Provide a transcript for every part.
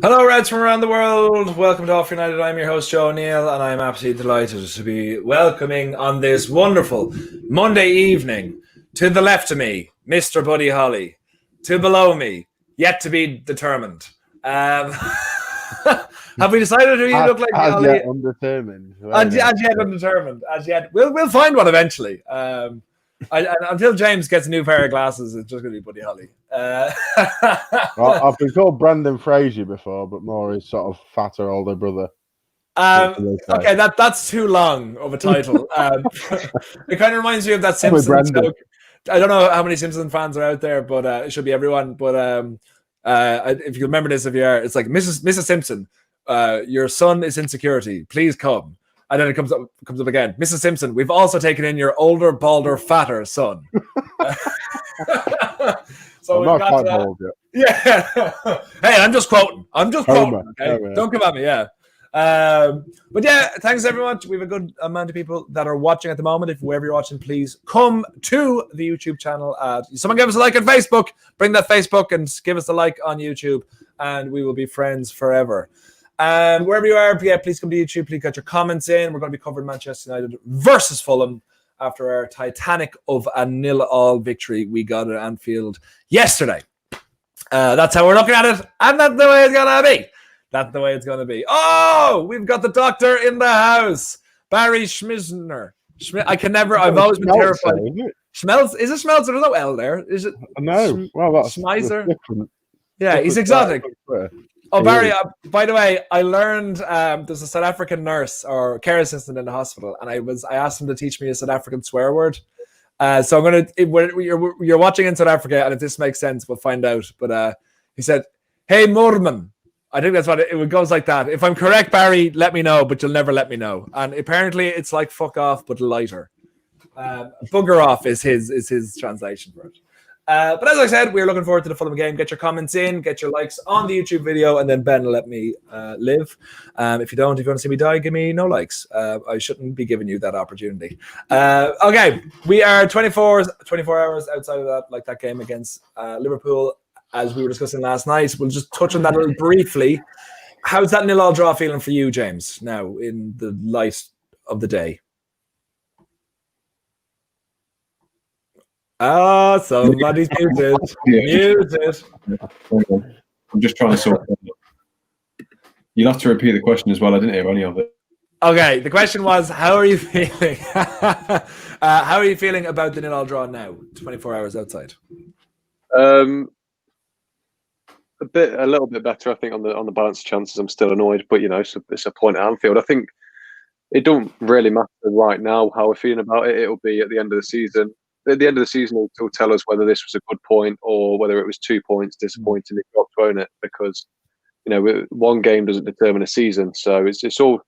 Hello, Reds from around the world. Welcome to Off United. I'm your host, Joe O'Neill, and I'm absolutely delighted to be welcoming on this wonderful Monday evening to the left of me, Mr. Buddy Holly, to below me, yet to be determined. Have we decided who you look like, as Holly? Yet undetermined. As yet undetermined. As yet, we'll find one eventually. Until James gets a new pair of glasses, it's just going to be Buddy Holly. Well, I've been called Brendan Fraser before, but more his sort of fatter older brother. Okay, that's too long of a title. It kind of reminds me of that Simpsons joke. I don't know how many Simpsons fans are out there, but it should be everyone. But if you remember this, it's like Mrs. Simpson, your son is in security. Please come. And then it comes up again. Mrs. Simpson, we've also taken in your older, balder, fatter son. So I'm not quite bald yet. Yeah. Hey, I'm just quoting. Okay? Don't come at me. Yeah. But yeah, thanks everyone. We have a good amount of people that are watching at the moment. If wherever you're watching, please come to the YouTube channel. Someone give us a like on Facebook. Bring that Facebook and give us a like on YouTube, and we will be friends forever. Wherever you are, yeah, please come to YouTube. Please get your comments in. We're going to be covering Manchester United versus Fulham after our Titanic of a 0-0 victory we got at Anfield yesterday. That's how we're looking at it, and that's the way it's going to be. That's the way it's going to be. Oh, we've got the doctor in the house. Barry Schmisner. I've always been terrified. Schmelz? Is it Schmelz? There's no L there. Is it? No. Well, that's different. Yeah, he's exotic. Oh, Barry, by the way, I learned there's a South African nurse or care assistant in the hospital, and I asked him to teach me a South African swear word. So I'm going to, you're watching in South Africa, and if this makes sense, we'll find out. But he said, "Hey, Mormon." I think that's what it goes like that. If I'm correct, Barry, let me know, but you'll never let me know. And apparently it's like fuck off, but lighter. Bugger off is his translation for it. But as I said, we're looking forward to the Fulham game. Get your comments in, get your likes on the YouTube video, and then Ben will let me live. If you want to see me die, give me no likes. I shouldn't be giving you that opportunity. Okay, we are 24 hours outside of that, like that game against Liverpool. As we were discussing last night, we'll just touch on that a little briefly. How's that 0-0 draw feeling for you, James, now in the light of the day? Somebody's muted. Muted. I'm just trying to sort it out. You'll have to repeat the question as well. I didn't hear any of it. Okay, the question was, how are you feeling? How are you feeling about the 0-0 draw now, 24 hours outside? A little bit better, I think, on the balance of chances. I'm still annoyed, but it's a point at Anfield. I think it don't really matter right now how we're feeling about it. It'll be at the end of the season. At the end of the season, it'll tell us whether this was a good point or whether it was 2 points disappointing if you own it. Because one game doesn't determine a season, so it's all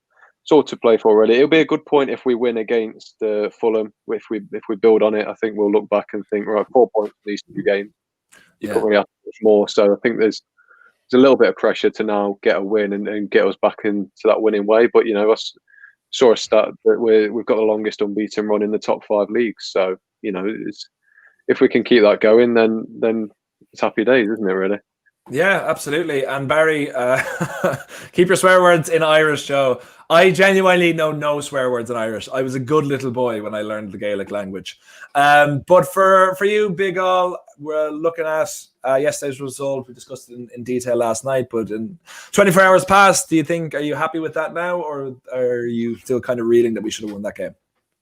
to play for. Really, it'll be a good point if we win against Fulham. If we build on it, I think we'll look back and think, right, 4 points in these 2 games. You can't really have much more. So I think there's a little bit of pressure to now get a win and get us back into that winning way. But I saw a stat that we've got the longest unbeaten run in the top 5 leagues. So if we can keep that going, then it's happy days, isn't it? Really. Yeah, absolutely. And Barry, keep your swear words in Irish, Joe. I genuinely know no swear words in Irish. I was a good little boy when I learned the Gaelic language. But for you, Big All, we're looking at yesterday's result. We discussed it in detail last night, but in 24 hours past, are you happy with that now, or are you still kind of reeling that we should have won that game?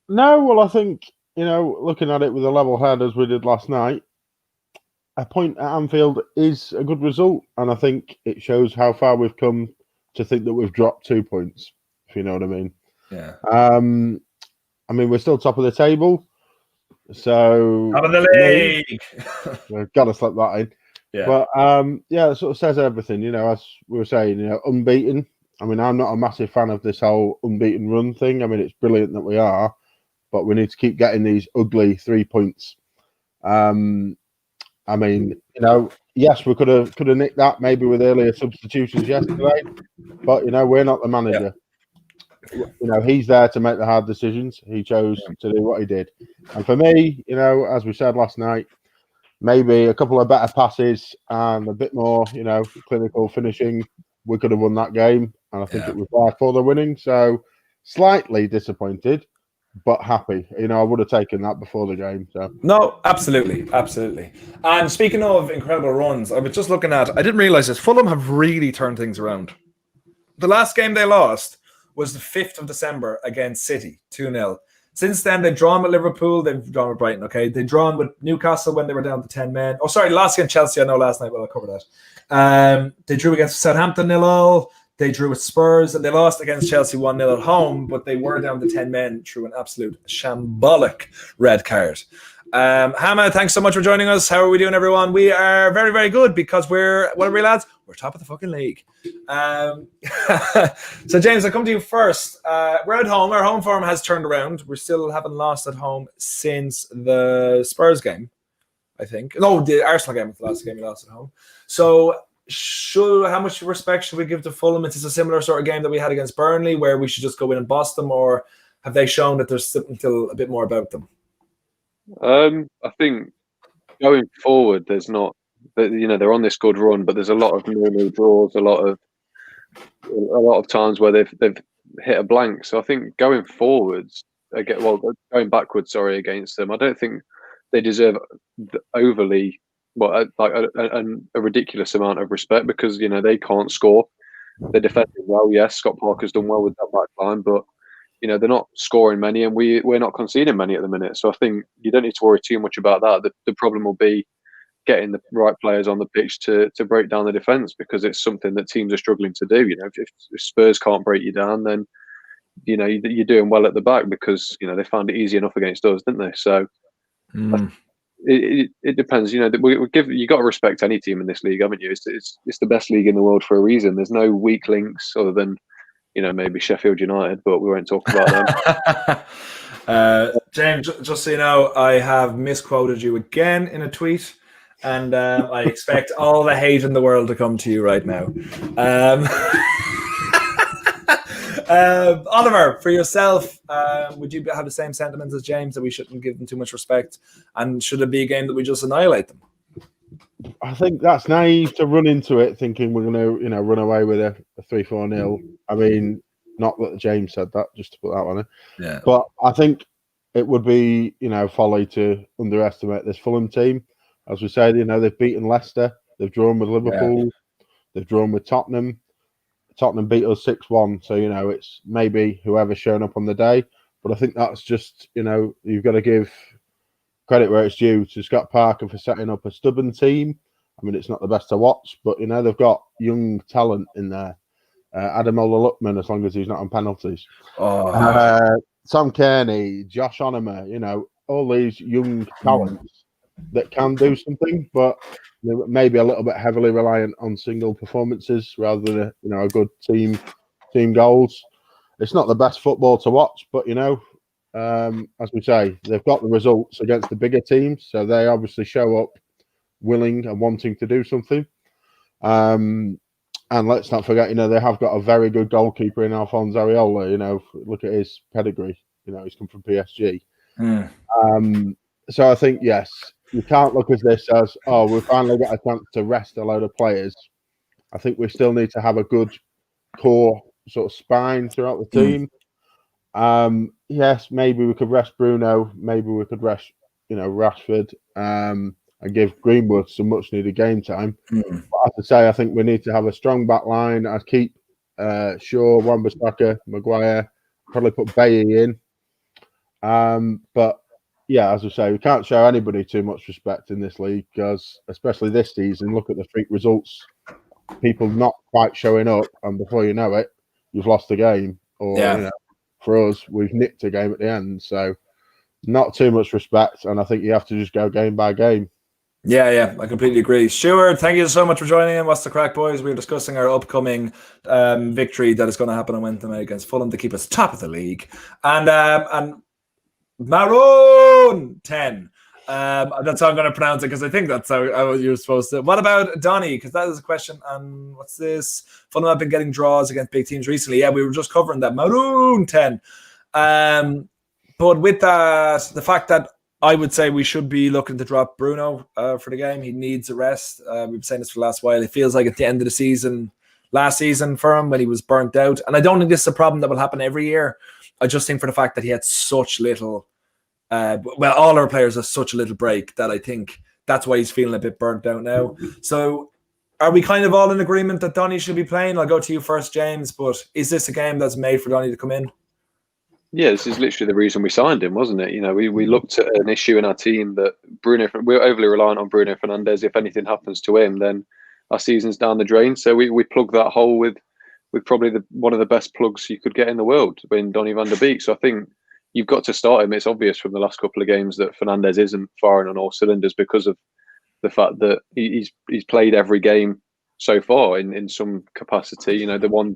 No, well, I think, looking at it with a level head as we did last night, a point at Anfield is a good result, and I think it shows how far we've come to think that we've dropped 2 points, if you know what I mean. Yeah. I mean, we're still top of the table, so top of the league. We've got to slip that in. Yeah. But it sort of says everything, as we were saying, unbeaten. I mean, I'm not a massive fan of this whole unbeaten run thing. I mean, it's brilliant that we are, but we need to keep getting these ugly 3 points. I mean, yes, we could have nicked that maybe with earlier substitutions yesterday, but we're not the manager. Yeah. He's there to make the hard decisions. He chose to do what he did, and for me, as we said last night, maybe a couple of better passes and a bit more, clinical finishing we could have won that game, and I think it was therefore the winning. So slightly disappointed, but happy. I would have taken that before the game. So no, absolutely. And speaking of incredible runs, I was just looking at. I didn't realize this. Fulham have really turned things around. The last game they lost was the 5th of December against City, 2-0. Since then, they've drawn with Liverpool, they've drawn with Brighton, okay? They've drawn with Newcastle when they were down to 10 men. Oh, sorry, lost against Chelsea, I know last night, but I'll cover that. They drew against Southampton 0-0. They drew with Spurs, and they lost against Chelsea 1-0 at home, but they were down to 10 men through an absolute shambolic red card. Hama, thanks so much for joining us. How are we doing, everyone? We are very, very good because what are we, lads? We're top of the fucking league. So, James, I'll come to you first. We're at home. Our home form has turned around. We still haven't lost at home since the Spurs game, I think. No, the Arsenal game was the last game we lost at home. So, how much respect should we give to Fulham? Is this a similar sort of game that we had against Burnley where we should just go in and boss them, or have they shown that there's still a bit more about them? I think going forward, there's not, they're on this good run, but there's a lot of no draws, a lot of times where they've hit a blank. So I think going forwards, going backwards, against them, I don't think they deserve overly, a ridiculous amount of respect because they can't score. They're defending well, yes. Scott Parker's done well with that back line, but they're not scoring many, and we're not conceding many at the minute. So I think you don't need to worry too much about that. The problem will be getting the right players on the pitch to break down the defence, because it's something that teams are struggling to do. If Spurs can't break you down, then you're doing well at the back because they found it easy enough against us, didn't they? So it depends. You got to respect any team in this league, haven't you? It's the best league in the world for a reason. There's no weak links other than maybe Sheffield United, but we won't talk about them. James, just so you know, I have misquoted you again in a tweet, and I expect all the hate in the world to come to you right now. Oliver, for yourself, would you have the same sentiments as James, that we shouldn't give them too much respect, and should it be a game that we just annihilate them? I think that's naive to run into it thinking we're going to, run away with a 3-4-0. I mean, not that James said that, just to put that on it. Yeah. But I think it would be, folly to underestimate this Fulham team. As we said, they've beaten Leicester, they've drawn with Liverpool, they've drawn with Tottenham. Tottenham beat us 6-1, so it's maybe whoever's shown up on the day. But I think that's just, you've got to give credit where it's due to Scott Parker for setting up a stubborn team. I mean, it's not the best to watch, but they've got young talent in there. Adam Ola-Luckman, as long as he's not on penalties. Tom Kearney, Josh Onomer, all these young talents that can do something, but maybe a little bit heavily reliant on single performances rather than a good team goals. It's not the best football to watch, but as we say, they've got the results against the bigger teams, so they obviously show up willing and wanting to do something. And let's not forget, they have got a very good goalkeeper in Alphonse Areola. Look at his pedigree. He's come from PSG. So I think, yes, you can't look at this as, we finally got a chance to rest a load of players. I think we still need to have a good core sort of spine throughout the team. Yes, maybe we could rest Bruno. Maybe we could rest, Rashford, and give Greenwood some much-needed game time. But as I say, I think we need to have a strong back line. I'd keep Shaw, Wan-Bissaka, Maguire, probably put Bailly in. But yeah, as I say, we can't show anybody too much respect in this league because, especially this season, look at the freak results. People not quite showing up, and before you know it, you've lost the game. Or for us, we've nicked a game at the end. So not too much respect, and I think you have to just go game by game. Yeah, I completely agree. Stuart, thank you so much for joining in. What's the crack, boys? We're discussing our upcoming victory that is going to happen on Wednesday night against Fulham to keep us top of the league. And Maroon 10. That's how I'm going to pronounce it because I think that's how you're supposed to. What about Donny? Because that is a question. And what's this? Fulham have been getting draws against big teams recently. Yeah, we were just covering that. Maroon 10. But with that, the fact that I would say we should be looking to drop Bruno for the game. He needs a rest. We've been saying this for the last while. It feels like at the end of the season, last season for him when he was burnt out. And I don't think this is a problem that will happen every year. I just think for the fact that he had such little, all our players have such a little break that I think that's why he's feeling a bit burnt out now. So are we kind of all in agreement that Donny should be playing? I'll go to you first, James, but is this a game that's made for Donny to come in? Yeah, this is literally the reason we signed him, wasn't it? You know, we looked at an issue in our team that we're overly reliant on Bruno Fernandes. If anything happens to him, then our season's down the drain. So we plug that hole with probably one of the best plugs you could get in the world in Donny van de Beek. So I think you've got to start him. It's obvious from the last couple of games that Fernandes isn't firing on all cylinders because of the fact that he's played every game so far in some capacity. You know, the one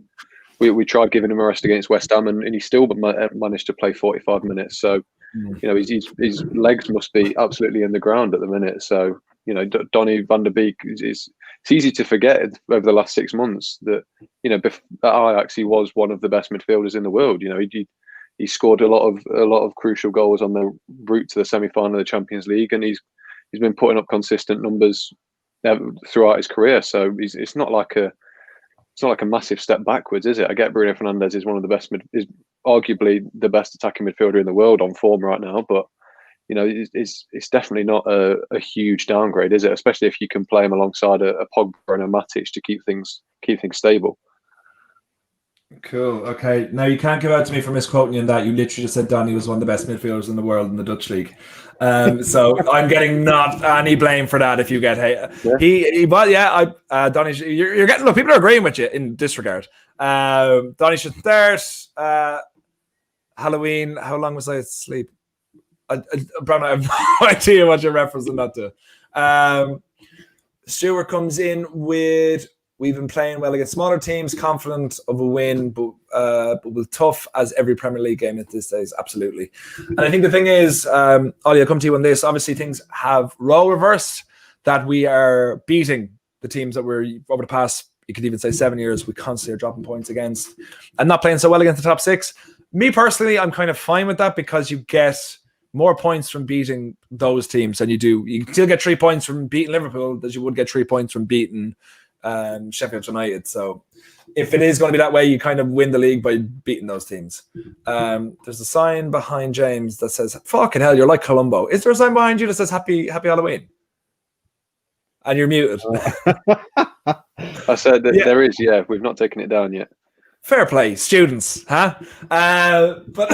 we tried giving him a rest against West Ham, and he still managed to play 45 minutes. So, you know, his legs must be absolutely in the ground at the minute. So, you know, Donny van de Beek it's easy to forget over the last 6 months that, you know, at Ajax he was one of the best midfielders in the world. You know, he scored a lot of crucial goals on the route to the semi-final of the Champions League, and he's been putting up consistent numbers throughout his career. So it's not like a massive step backwards, is it? I get Bruno Fernandes is one of the best, is arguably the best attacking midfielder in the world on form right now. But you know, it's definitely not a huge downgrade, is it? Especially if you can play him alongside a Pogba and a Matic to keep things stable. Cool. Okay. Now you can't give out to me for misquoting you in that. You literally just said Donny was one of the best midfielders in the world in the Dutch league. So I'm getting not any blame for that. If you get Donny, you're getting. Look, people are agreeing with you in this regard. Donny should start. Halloween. How long was I asleep? Brown, I have no idea what you're referencing that to. Stewart comes in with. We've been playing well against smaller teams, confident of a win, but with tough as every Premier League game at this days. Absolutely. And I think the thing is, Ollie, I'll come to you on this. Obviously, things have role reversed, that we are beating the teams that we're over the past, you could even say 7 years, we constantly are dropping points against and not playing so well against the top six. Me personally, I'm kind of fine with that because you get more points from beating those teams than you do. You can still get 3 points from beating Liverpool as you would get 3 points from beating Sheffield United. So if it is going to be that way, you kind of win the league by beating those teams. There's a sign behind James that says, fucking hell, you're like Columbo. Is there a sign behind you that says happy Halloween? And you're muted. I said that there is, we've not taken it down yet. Fair play, students, huh? But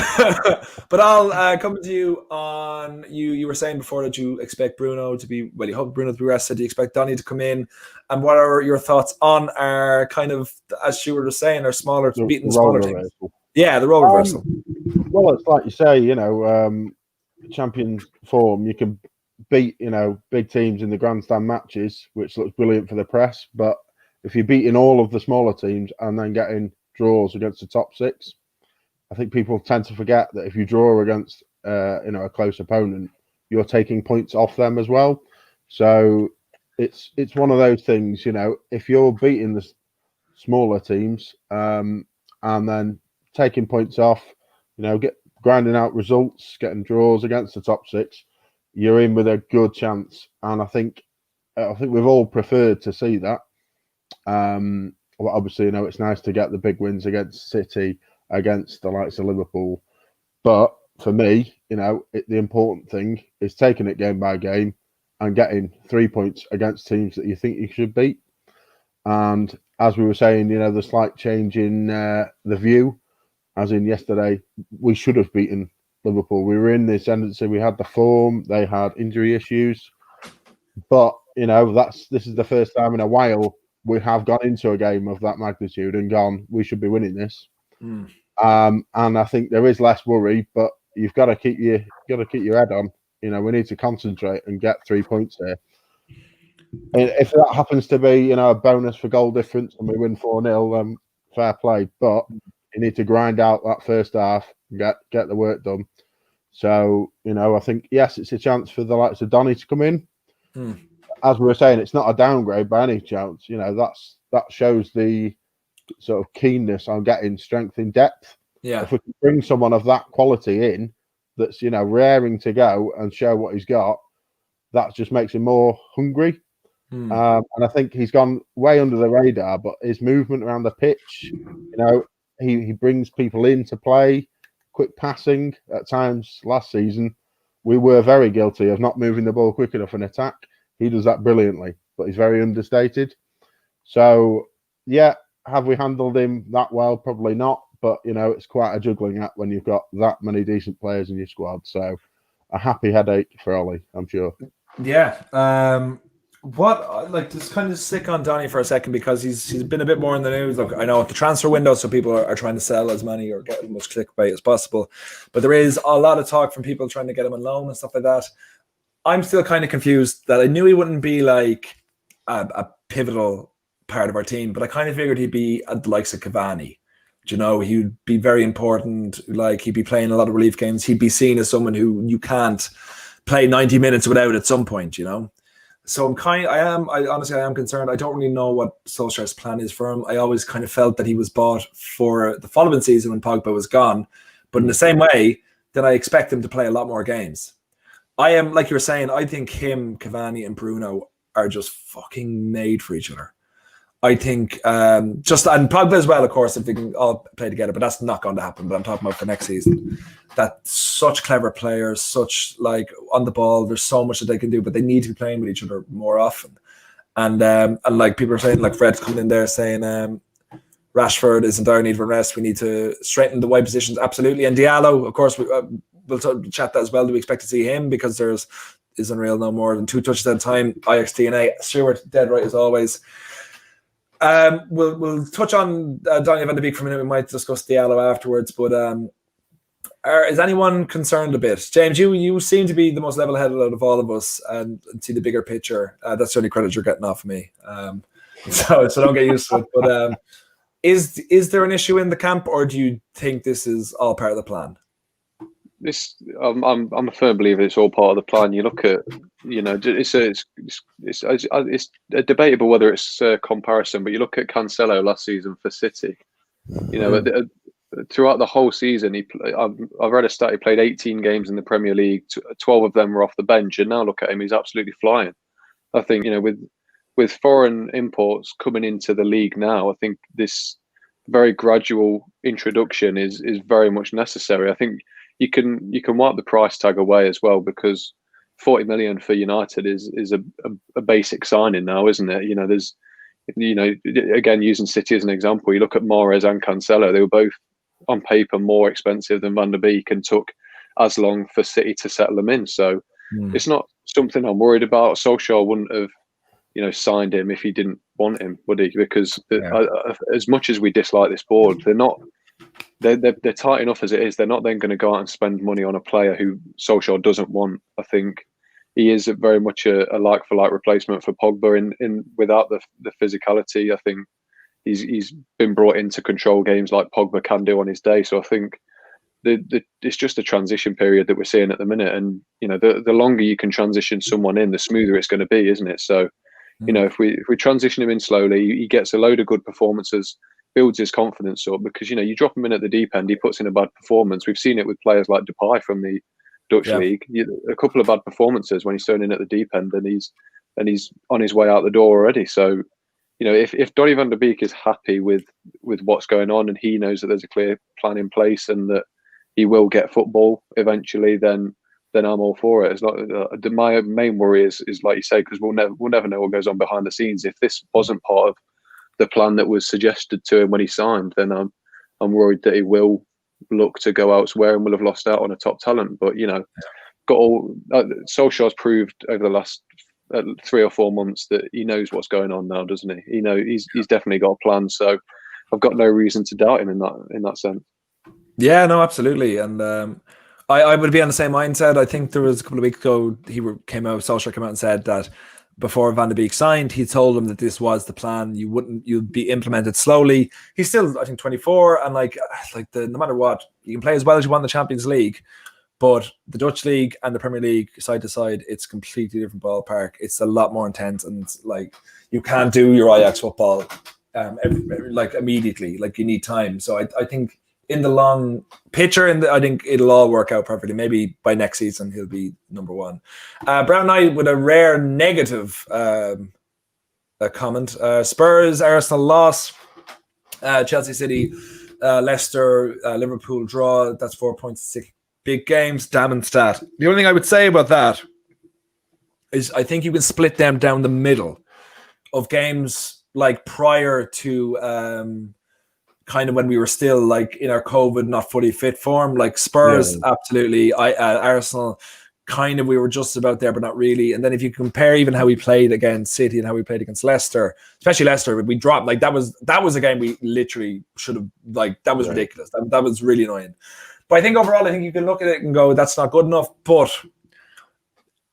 I'll come to you on you were saying before that you expect Bruno to be, well, you hope Bruno to be rested. Do you expect Donny to come in? And what are your thoughts on our kind of, as Stuart was saying, our smaller, beating smaller teams? Yeah, the role reversal. Well, it's like you say, you know, champion form, you can beat, you know, big teams in the grandstand matches, which looks brilliant for the press. But if you're beating all of the smaller teams and then getting draws against the top six, I think people tend to forget that if you draw against you know, a close opponent, you're taking points off them as well. So it's one of those things, you know, if you're beating the smaller teams and then taking points off, you know, grinding out results, getting draws against the top six, you're in with a good chance. And I think we've all preferred to see that. Well, obviously, you know, it's nice to get the big wins against City, against the likes of Liverpool. But for me, you know, the important thing is taking it game by game and getting 3 points against teams that you think you should beat. And as we were saying, you know, the slight change in the view, as in yesterday, we should have beaten Liverpool. We were in the ascendancy. We had the form. They had injury issues. But, you know, this is the first time in a while we have gone into a game of that magnitude and gone, we should be winning this. And I think there is less worry, but you've got to keep your head on. You know, we need to concentrate and get 3 points here. And if that happens to be, you know, a bonus for goal difference and we win 4-0, fair play. But you need to grind out that first half and get the work done. So, you know, I think, yes, it's a chance for the likes of Donny to come in. As we were saying, it's not a downgrade by any chance. You know, that shows the sort of keenness on getting strength in depth. Yeah. If we can bring someone of that quality in, that's, you know, raring to go and show what he's got, that just makes him more hungry. And I think he's gone way under the radar, but his movement around the pitch, he brings people in to play, quick passing. At times last season, we were very guilty of not moving the ball quick enough in attack. He does that brilliantly, but he's very understated. So, yeah, have we handled him that well? Probably not. But, it's quite a juggling act when you've got that many decent players in your squad. So, a happy headache for Ollie, I'm sure. Yeah. Just kind of stick on Donny for a second, because he's been a bit more in the news. Look, I know at the transfer window, so people are trying to sell as many or get as much clickbait as possible. But there is a lot of talk from people trying to get him on loan and stuff like that. I'm still kind of confused that I knew he wouldn't be like a pivotal part of our team, but I kind of figured he'd be at the likes of Cavani. He'd be very important. Like, he'd be playing a lot of relief games. He'd be seen as someone who you can't play 90 minutes without at some point, So I honestly am concerned. I don't really know what Solskjaer's plan is for him. I always kind of felt that he was bought for the following season when Pogba was gone. But in the same way, then I expect him to play a lot more games. I am, like you were saying, I think him, Cavani and Bruno are just fucking made for each other. I think and Pogba as well, of course, if they can all play together, but that's not going to happen. But I'm talking about for next season. That's such clever players, such like on the ball. There's so much that they can do, but they need to be playing with each other more often. And like people are saying, like Fred's coming in there saying Rashford is in dire need of a rest. We need to straighten the wide positions, absolutely. And Diallo, of course, we'll chat that as well. Do we expect to see him, because there's unreal no more than 2 touches at a time. Ajax DNA. Stuart, dead right as always. We'll touch on Donny van de Beek for a minute. We might discuss Diallo afterwards, but is anyone concerned a bit? James, you seem to be the most level-headed out of all of us and see the bigger picture. That's the only credit you're getting off of me. So don't get used to it. But is there an issue in the camp, or do you think this is all part of the plan? I'm a firm believer it's all part of the plan. You look at, it's debatable whether it's a comparison, but you look at Cancelo last season for City. Throughout the whole season, I've read a stat. He played 18 games in the Premier League. 12 of them were off the bench, and now look at him; he's absolutely flying. I think with foreign imports coming into the league now, I think this very gradual introduction is very much necessary. I think you can wipe the price tag away as well, because 40 million for United is a basic signing now, isn't it? There's again, using City as an example, you look at Mahrez and Cancelo, they were both on paper more expensive than Van der Beek, and took as long for City to settle them in. So it's not something I'm worried about. Solskjaer wouldn't have signed him if he didn't want him, would he? Because as much as we dislike this board, they're tight enough as it is. They're not then going to go out and spend money on a player who Solskjaer doesn't want. I think he is very much a like-for-like replacement for Pogba in without the physicality. I think he's been brought in to control games like Pogba can do on his day. So I think it's just a transition period that we're seeing at the minute. And the longer you can transition someone in, the smoother it's going to be, isn't it? So if we transition him in slowly, he gets a load of good performances, builds his confidence up, because you drop him in at the deep end, he puts in a bad performance. We've seen it with players like Depay from the Dutch league. A couple of bad performances when he's thrown in at the deep end, and he's on his way out the door already. So if Donny van der Beek is happy with what's going on, and he knows that there's a clear plan in place and that he will get football eventually, then I'm all for it. It's not my main worry is like you say, because we'll never know what goes on behind the scenes. If this wasn't part of the plan that was suggested to him when he signed, then I'm worried that he will look to go elsewhere and will have lost out on a top talent. But Solskjaer's proved over the last 3 or 4 months that he knows what's going on now, doesn't he? He's definitely got a plan. So I've got no reason to doubt him in that sense. Yeah, no, absolutely. And I would be on the same mindset. I think there was a couple of weeks ago, Solskjaer came out and said that before Van de Beek signed, he told him that this was the plan. You'd be implemented slowly. He's still, I think, 24, and no matter what, you can play as well as you want in the Champions League, but the Dutch league and the Premier League, side to side, it's completely different ballpark. It's a lot more intense, and you can't do your Ajax football immediately. You need time. So I think in the long picture, I think it'll all work out perfectly. Maybe by next season he'll be number one. Brown Knight with a rare negative comment. Spurs, Arsenal loss. Chelsea City, Leicester, Liverpool draw. That's 4.6 big games. Damning stat. The only thing I would say about that is I think you can split them down the middle of games like prior to kind of when we were still like in our COVID not fully fit form. Like Spurs, absolutely. Arsenal, kind of we were just about there, but not really. And then if you compare even how we played against City and how we played against Leicester, especially Leicester, we dropped. Like that was a game we literally should have, like, that was ridiculous. That was really annoying. But I think overall, I think you can look at it and go, that's not good enough. But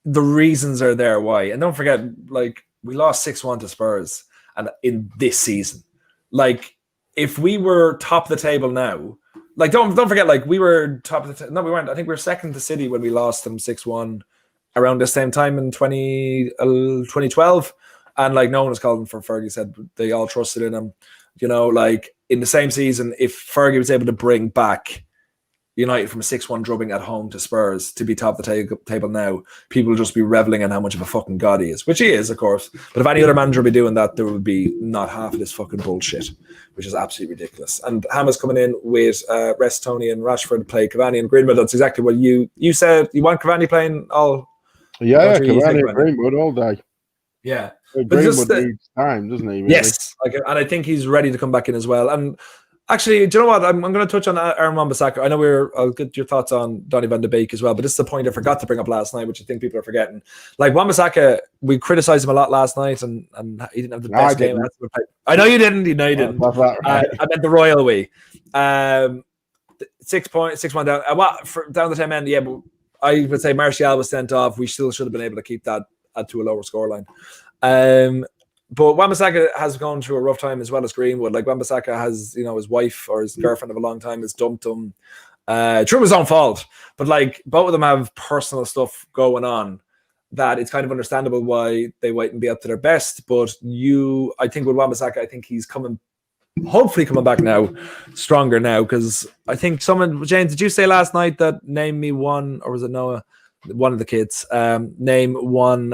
the reasons are there why. And don't forget, like, we lost 6-1 to Spurs and in this season. Like, if we were top of the table now, like, don't forget, like, we were top of the table. No, we weren't. I think we were second to City when we lost them 6-1 around the same time in 2012. And, like, no one was calling for Fergie. Said they all trusted in him. You know, like, in the same season, if Fergie was able to bring back United from a 6-1 drubbing at home to Spurs to be top of the table now, people will just be reveling in how much of a fucking god he is, which he is, of course. But if any other manager would be doing that, there would be not half of this fucking bullshit, which is absolutely ridiculous. And Hammer's coming in with rest Tony and Rashford, play Cavani and Greenwood. That's exactly what you said. You want Cavani playing all? Yeah, Cavani and Greenwood all day. Yeah. Greenwood needs time, doesn't he? Really? Yes, and I think he's ready to come back in as well. And actually, do you know what? I'm going to touch on Aaron Wan-Bissaka. I know I'll get your thoughts on Donny van de Beek as well, but this is the point I forgot to bring up last night, which I think people are forgetting. Like, Wan-Bissaka, we criticized him a lot last night, and he didn't have the best game. I know you didn't. You know you didn't. Right. I meant the royal way. 6-1 down. Down the 10 end, yeah, but I would say Martial was sent off. We still should have been able to keep that to a lower scoreline. But Wan-Bissaka has gone through a rough time as well as Greenwood. Like, Wan-Bissaka has, his wife or his girlfriend of a long time has dumped him. Through his own fault. But, like, both of them have personal stuff going on that it's kind of understandable why they wait and be up to their best. But I think with Wan-Bissaka, I think he's hopefully coming back now, stronger now. Because I think James, did you say last night that name me one, or was it Noah? One of the kids. Name one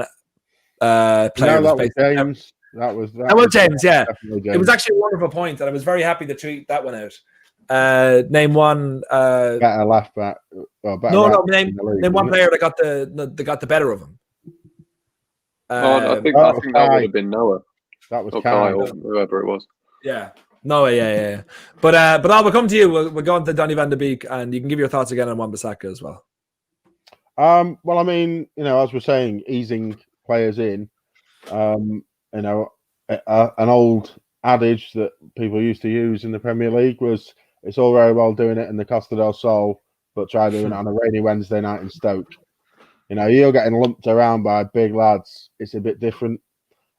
player. No, that was James. That was James, yeah. James. It was actually a wonderful point, and I was very happy to tweet that one out. Name one. Better left back. Name one player that got the better of him. I think that would have been Noah. That was Kai or whoever it was. Yeah. Noah, yeah. But I'll come to you. We'll go on to Donny van de Beek, and you can give your thoughts again on Wan-Bissaka as well. Well, I mean, as we're saying, easing players in. An old adage that people used to use in the Premier League was, it's all very well doing it in the Costa del Sol, but try doing it on a rainy Wednesday night in Stoke. You're getting lumped around by big lads. It's a bit different.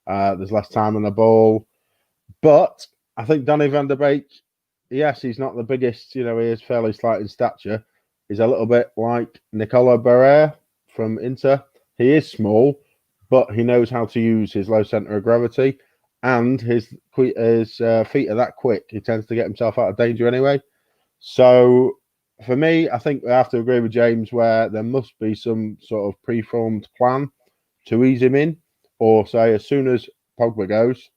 There's less time on the ball. But I think Donny van de Beek, yes, he's not the biggest, he is fairly slight in stature. He's a little bit like Nicola Barrera from Inter. He is small, but he knows how to use his low centre of gravity, and his feet are that quick. He tends to get himself out of danger anyway. So for me, I think I have to agree with James where there must be some sort of preformed plan to ease him in, or say as soon as Pogba goes,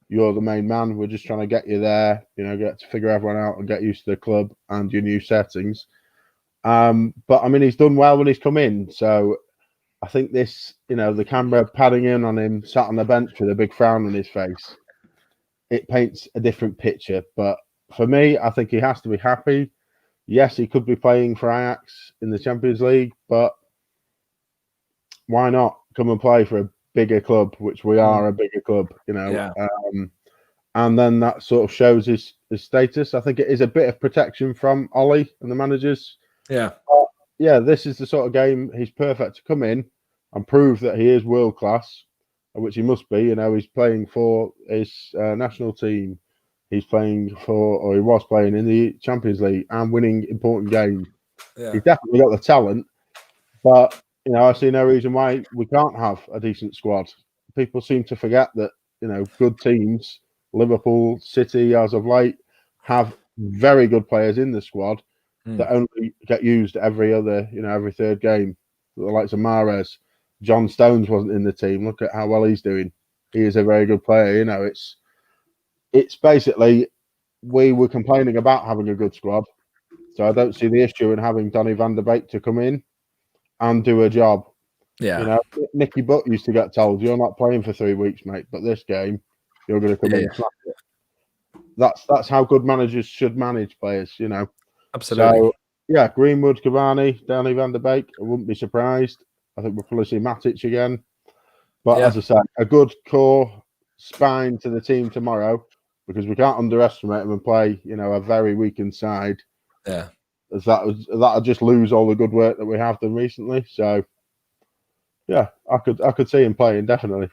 you're the main man. We're just trying to get you there, get to figure everyone out and get used to the club and your new settings. But I mean, he's done well when he's come in. So I think this, the camera padding in on him, sat on the bench with a big frown on his face, it paints a different picture. But for me, I think he has to be happy. Yes, he could be playing for Ajax in the Champions League, but why not come and play for a bigger club, which we are a bigger club, Yeah. And then that sort of shows his status. I think it is a bit of protection from Ollie and the managers. Yeah. Yeah, this is the sort of game he's perfect to come in and prove that he is world class, which he must be. He's playing for his national team. He's playing or he was playing in the Champions League and winning important games. Yeah. He's definitely got the talent, but I see no reason why we can't have a decent squad. People seem to forget that good teams, Liverpool, City, as of late, have very good players in the squad that only get used every third game. The likes of Mahrez, John Stones wasn't in the team. Look at how well he's doing. he is a very good player. You know, it's basically we were complaining about having a good squad, so I don't see the issue in having Donny van der Beek to come in and do a job. Yeah. You know, Nicky Butt used to get told, "You're not playing for 3 weeks, mate, but this game you're going to come in and smash it." That's how good managers should manage players. You know. Absolutely. So, yeah, Greenwood, Cavani, Donny van der Beek. I wouldn't be surprised. I think we'll probably see Matic again. But as I said, a good core spine to the team tomorrow, because we can't underestimate them and play, you know, a very weakened side. Yeah. As that'll just lose all the good work that we have done recently. So, yeah, I could see him playing definitely.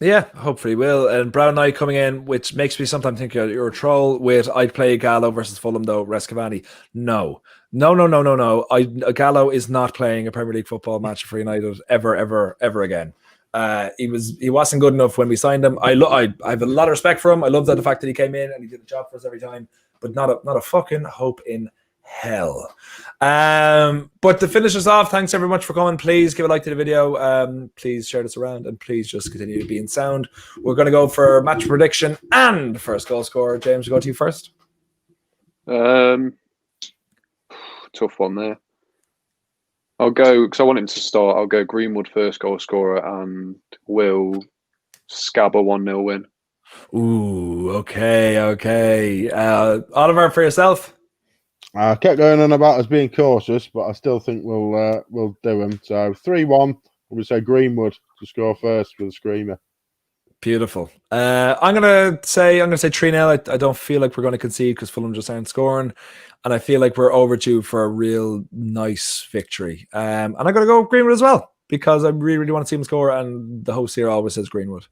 Yeah, hopefully will. And Brown Knight coming in, which makes me sometimes think you're a troll with I'd play Gallo versus Fulham though, rest Cavani. No. Gallo is not playing a Premier League football match for United ever again. He wasn't good enough when we signed him. I have a lot of respect for him. I love the fact that he came in and he did a job for us every time, but not a fucking hope in hell. But to finish us off, thanks very much for coming. Please give a like to the video. Please share this around, and please just continue to be in sound. We're going to go for match prediction and first goal scorer. James, we'll go to you first. Tough one there. I'll go, because I want him to start, I'll go Greenwood first goal scorer and Will scab a 1-0 win. Ooh, okay. Oliver, for yourself? I kept going on about us being cautious, but I still think we'll do him. So 3-1. We'll say Greenwood to score first with a screamer. Beautiful. I'm gonna say 3-0. I don't feel like we're going to concede because Fulham just aren't scoring, and I feel like we're overdue for a real nice victory. And I'm gonna go Greenwood as well because I really want to see him score, and the host here always says Greenwood.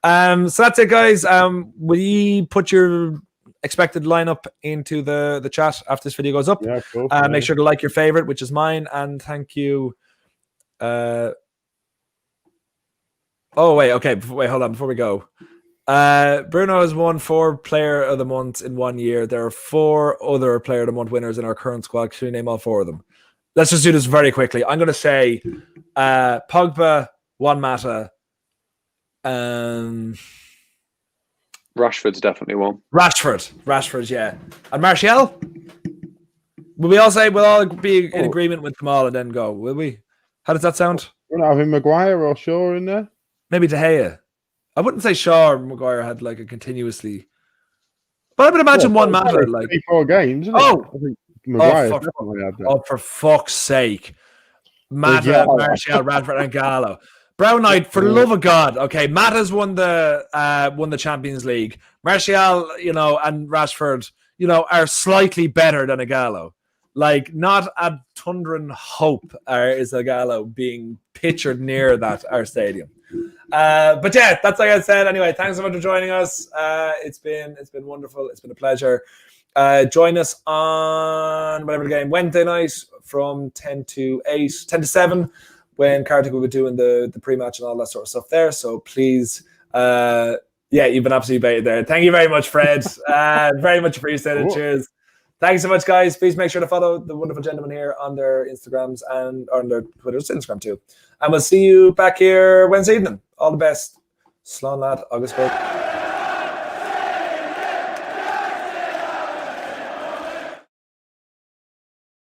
So that's it, guys. Will you put your expected lineup into the chat after this video goes up? Yeah, cool. Make sure to like your favorite, which is mine, and thank you. Hold on, before we go. Bruno has won 4 Player of the Month in 1 year. There are 4 other Player of the Month winners in our current squad. Can you name all 4 of them? Let's just do this very quickly. I'm going to say Pogba, Juan Mata, Rashford's definitely one. Rashford, yeah. And Martial? We'll all be in agreement with them all and then go, will we? How does that sound? We're not having Maguire or Shaw in there? Maybe De Gea. I wouldn't say Shaw or Maguire had like a continuously, but I would imagine Juan Mata like 3-4 games. Isn't it? I think Maguire definitely had that. Oh, for fuck's sake. Mata, Martial, Radford, and Gallo. Brown Knight, for the love of God. Okay, Mata's won the Champions League. Martial, and Rashford, are slightly better than a Gallo. Like, not a thundering hope is a Gallo being pictured near our stadium. But yeah, that's like I said. Anyway, thanks so much for joining us. It's been wonderful. It's been a pleasure. Join us on whatever the game, Wednesday night from 10 to 7, when Kartik will be doing the pre-match and all that sort of stuff there. So please, you've been absolutely baited there. Thank you very much, Fred. Very much appreciated. Cool. Cheers. Thanks so much, guys. Please make sure to follow the wonderful gentlemen here on their Instagrams and on their Twitter's Instagram too. And we'll see you back here Wednesday evening. All the best. Slán lad, agus go.